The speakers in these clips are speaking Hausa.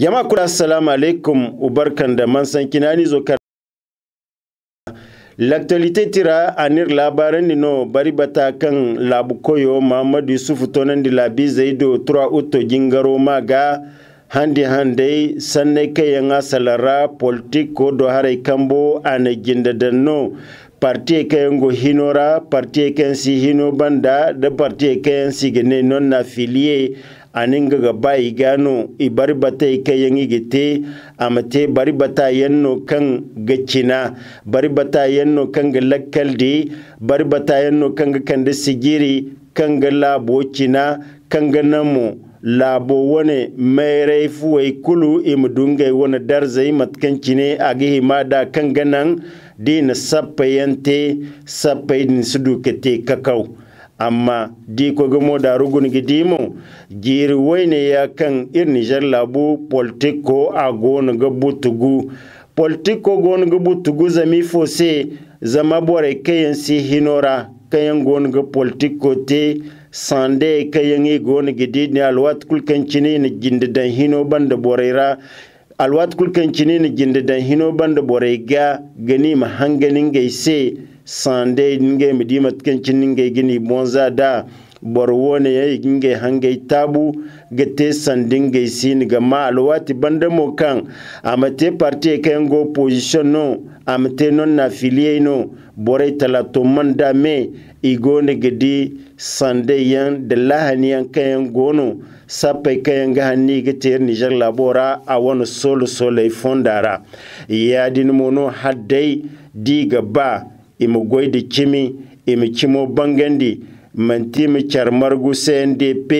Jama'a kula assalamu alaikum ubarkan da man san kinani zo kar. L'actualité tira anir labaran nino bari bata kan labu koyo Muhammadu Yusufu tonan di labi zaido 3 uto jingaro maga handi handai sanne kayanga salara politiko do hare kambo ane jindadanno parti kayango hinora parti kayansi hino banda da parti kayansi gene non na filie aninga ga bayi gano ibari bata kayangi gite amate bari bata yanno kan gacina bari bata yanno kan ga lakkaldi bari bata yanno kan ga kanda sigiri kan ga labo cina kan ga namo labo wane mere fuwai kulu imudunga wane darzai matkancine agi himada kan ganan dina sappayante sappayin sudukete kakau amma di ko gamo da rugun gidimo giri waine ya kan ir Niger labu politiko a gonu gabutugu politiko gonu gabutugu zami fose zama bore kayan si hinora kayan gonu ga politiko te sande kayan yi gonu gidi ne alwat kulkancini ni jindidan hino banda borera alwat kulkancini ni jindidan hino banda borega gani ma hanganin gaise sande nge midimat kancin nge gini bonza da borwone ya nge hangai tabu gate sandin ge sin ga ma alwati bandamo kan amate parti kengo position no amate non na filie no bore talato manda me igone gedi sande yan de lahaniyan kayan gono sapai kayan ga hanni gate Niger labora a wani solo fondara ya din mono haddai diga ba imu goyde cimi imu cimo bangandi mantimi charmargu CNDP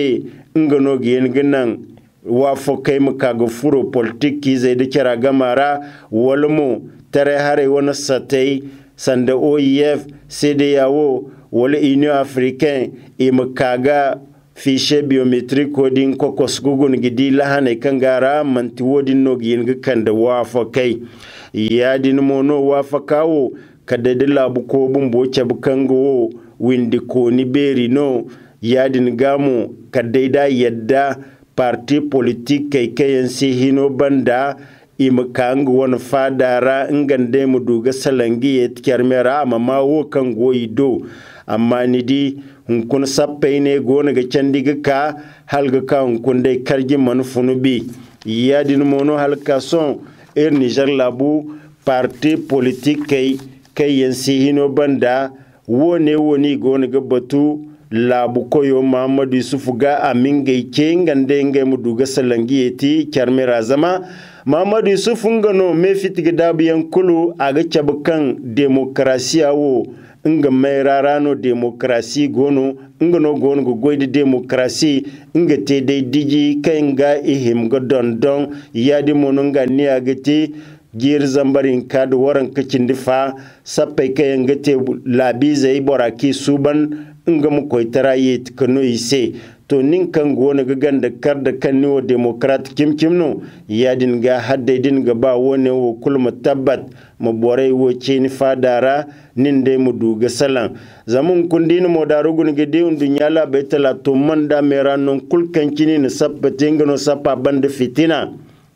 ngano giyen ginan wafo kai mukaga furo politiki zai da kira gamara walmu tare hare wani satai sanda OIF CEDEAO wala Union Africain imu kaga fiche biometrique kodin kokos gugun gidi lahane kangara manti wodin no giyen gikanda wafo kai yadin mono wafo kawo kadade labu ko bumbo chabukango windi ko ni beri no yadin gamu kadaida yadda parti politique kayansi hino banda imkangu won fadara ngande mu duga salangi et kermera amma wo kan goyido amma nidi hunkun sappe ne gona ga candiga ka halga ka hunkun dai kargi manufunu bi yadin mono halka son Niger labu parti politique kayansi hino banda woni gona ga batu labu koyo Muhammadu Yusufu ga amingai ke ngande ngai muduga salangi eti kyarmera zama Muhammadu Yusufu ngano me fitiga dabiyan kulu aga cabukan demokrasiya wo nga mai rarano demokrasi gono ngano gono go goyde demokrasi nga te dai digi kai nga ihim ga dondon yadi mononga ni agati gir zambarin kad waran kacin difa sapai kayan gate labi zai boraki suban nga mu koitara yet kano ise to nin kan gona ga ganda kar da kan niwo democrat kim no yadin ga hadde din ga ba wone wo kulma tabbat mu borai wo ce ni fadara nin dai mu duga salan zamun kundin mo darugun ga de dunya la betala to manda meranon kulkan kini ne sabbate ngano sappa banda fitina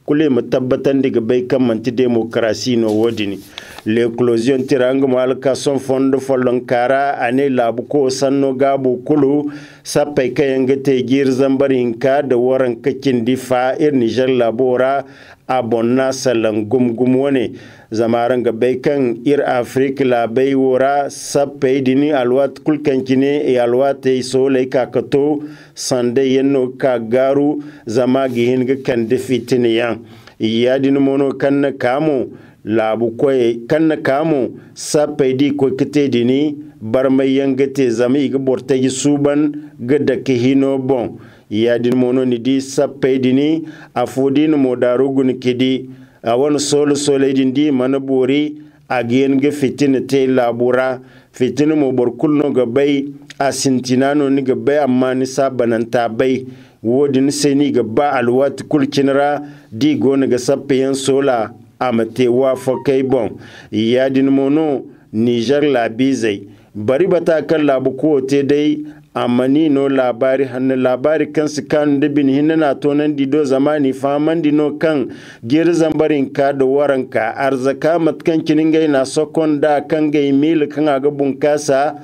kule mu tabbatan daga bai kan manti demokrasi no wodini l'éclosion tirang malka son fondo folon kara ane labu ko sanno gabu kulu sapai kayan gate gir zambarin ka da waran kakin difa Niger labora abonna salan gumgum wane zamaran ga bai kan Afrique la bai wora sapai dini alwat kulkankine e alwat e sole kakato sande yenno ka garu zama gihin ga kan defitiniyan yadin mono kan kamo labu koye kan kamo sapai di ko kite dini barmai yangate zami ga bortagi suban ga dake hino bon yadin mono ni di sapai dini afodin modarugun kidi awon sole din di manabori agen ga fitina te labura fitina mo borkulno ga bai asintinano ni ga bai amma ni sabananta bai wodin seni ga ba alwat kulkinra di gona ga sapayen sola amate wa fakai bon yadin mono Niger labizai bari bata kan labu ko te dai amani no labari hannu labari kan su kan dubin hinna na tonan dido zamani faman dino kan girzan barin ka da waranka arzaka matkan kiningai na sokon da kan gai mil kan aga bunkasa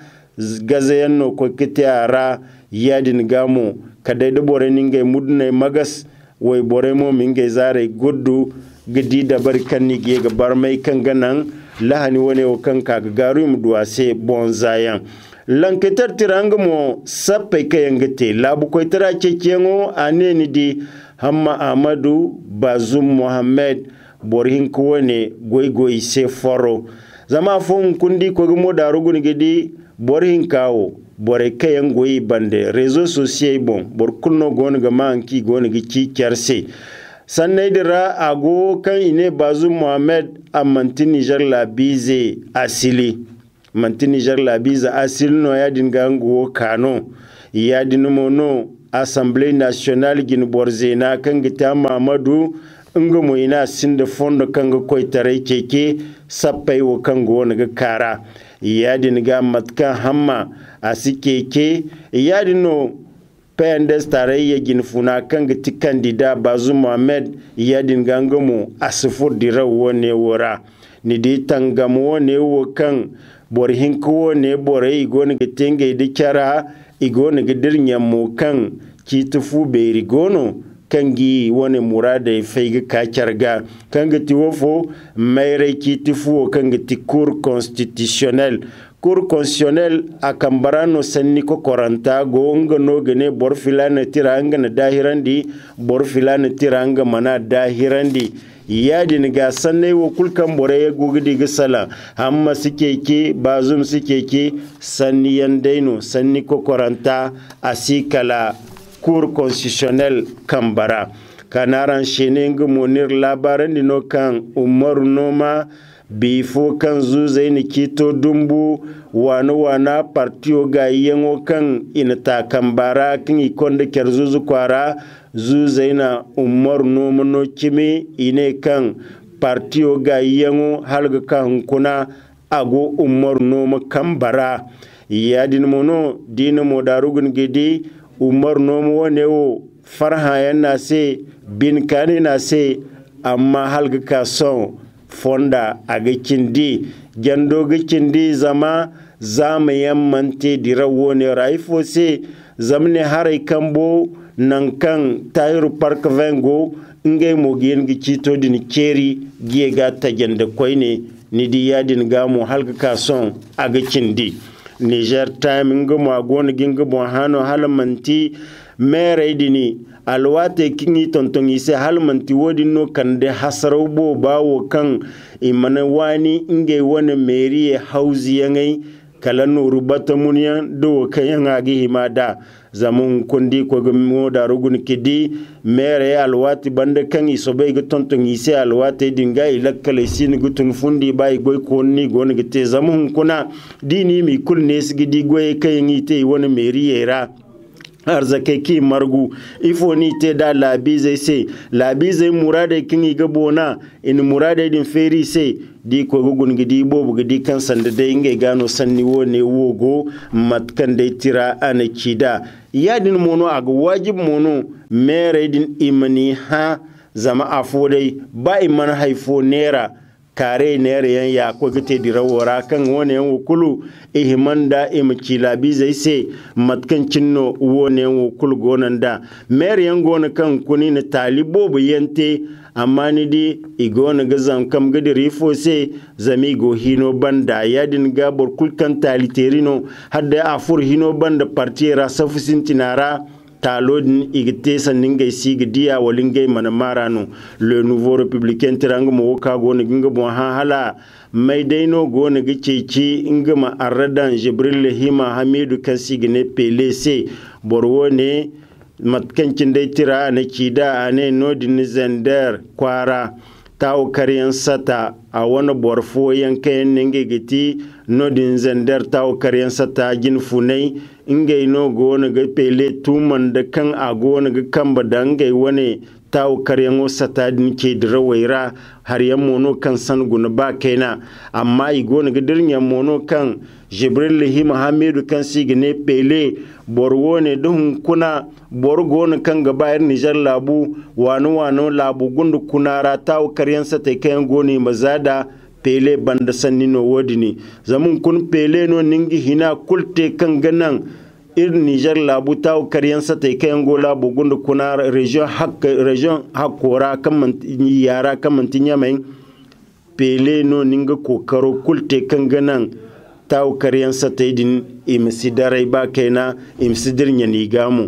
gazayan no ko kitara yadin gamo kadai da bore ningai mudnai magas wai bore mo mingai zare guddu gidi da barkan ni ge gabar mai kan ganan lahani wane o kan ka garu mu duwase bonzayan lanketar tiranga mo sappe kayangate labu koy tara cecengo aneni di hamma amadu bazum mohammed borhin kuwane goy se foro zama fon kundi ko mo darugun gidi borhin kawo bore kayan goyi bande réseaux sociaux bon bor kunno gon ga manki gon gi ci kerse sanne dira ago kan ine bazum mohammed amanti niger la bize asili manti niger la biza asil no yadin gango kano yadin mono assemblée nationale gin borzena kan gita mamadu ngumo ina sinde fondo kan koy tare keke sappay wo kan go naga kara yadin ga matka hamma asikeke yadin no pendes tarayya gin funa kan giti kandida bazu mohammed yadin gangomo asfur dira wone wora ni di tangamo wone wo kan bor hinko ne bore igoni gitenge de kyara igoni gidirnya mo kan kitufu be rigono kangi woni murade feyga ka kyarga kanga ti wofo mayre kitufu kanga ti cour constitutionnel akambarano sanni ko koranta gonga no gene bor filana tiranga na dahirandi bor filana tiranga mana dahirandi yadin ga sanne wo kulkan bore ya gugudi ga sala amma sikeke bazum sikeke sanni yandaino sanni ko koranta asikala cour constitutionnel kambara kanaran sheneng monir labaran dino kan umar noma bifo kan zuzai ni kito dumbu wana partiyo ga yango kan inata kambara kin ikonde kerzuzu kwara zuzai na umar noma no kimi ine kan partiyo ga yango halga kan kuna ago umar noma kambara yadin mono dina modarugun gidi umar noma wane wo farha yana se bin kani na se amma halga ka son fonda aga kindi jando ga kindi zama yamante dirawo ne raifo se zamne harai kambo nan kan tayiru park vengo ngai mogen gi cito din keri giye ga tajanda koyne ni di yadin gamo halga ka son aga kindi Niger time ngamo agona ginga bon hano halamanti mere dini alwate kingi tontongi se halmanti wodi no kande hasaro bo bawo kan imana wani inge wani meri hausi yangai kala no rubata muniya do kayanga gi himada zamun kundi ko gmo da rugun kidi mere alwati bande kan isobe ga tontongi se alwate dinga ilakkale sin gutun fundi bai goy ko ni gon gite zamun kuna dini mi kulne sigidi goy kayangi te wani meri era arzakeki margu ifo ni te da labize se labize murade kingi gabona in murade din feri se di ko gugun gidi bobu gidi kan sanda de inge gano sanni wone wogo matkan de tira anakida yadin mono aga wajib mono mere din imani ha zama afodai ba iman haifo nera kare nere yan ya ko gite dirawora kan wone yan wukulu ihmanda imci labize se matkan cinno wone yan wukulu gonanda mere yan gona kan kuni na talibo bu yente amma ni di igona gazan kam gadi rifo se zami go hino banda yadin gabor kulkan taliterino hadda afur hino banda partiera safusin tinara talodin igite sanningai sigidiya walingai manamarano le nouveau républicain tiranga mo ka gona ginga bon hala mai daino gona giceci ingama aradan jibril hima hamidu kan sigine plc borwone matkancin dai tira na kida ane nodin zender kwara tawo karyan sata a wani borfo yankayen ninge giti nodin zender tawo karyan sata jin funai ingai no go na ga pele tuman da kan ago na ga kamba da ngai wani taw karyango satadin ke dirawaira har yan mono kan san guna ba kaina amma igo na gidirin yan mono kan Jibril Lihi Muhammadu kan sigine pele borwo ne duhun kuna borgo ne kan gabayar Nijar labu wano labu gundu kunara taw karyan sa te kayan goni mazada pele banda sanni no wodini zamun kun pele no ningi hina kulte kan ganan Nijar labu taw karyan sa te kayan gola bugundu kuna region hakora kan yara kan mantinya mai pele no ninga kokaro kulte kan ganan taw karyan sa te din imsi darai ba kaina imsi dirnya ni gamu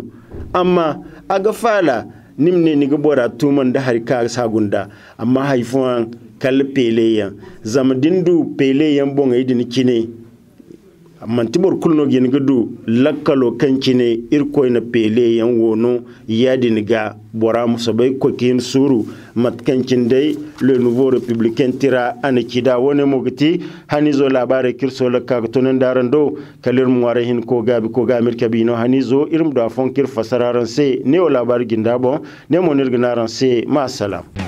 amma aga fala nimne ni gabora tuman da harka sagunda amma haifuwan kal pele yan zama dindu pele yan bon idin kine man tibor kulno gen gudu lakkalo kancine irko na pele yan wono yadin ga bora musabai ko kin suru mat kancin dai le nouveau républicain tira anakida wone mogati hanizo labare kirso lakka tonen darando kalir muwarehin ko gabi ko gamir kabino hanizo irum da fonkir fasararan se ne o labar gindabo ne monir ginaran se ma salam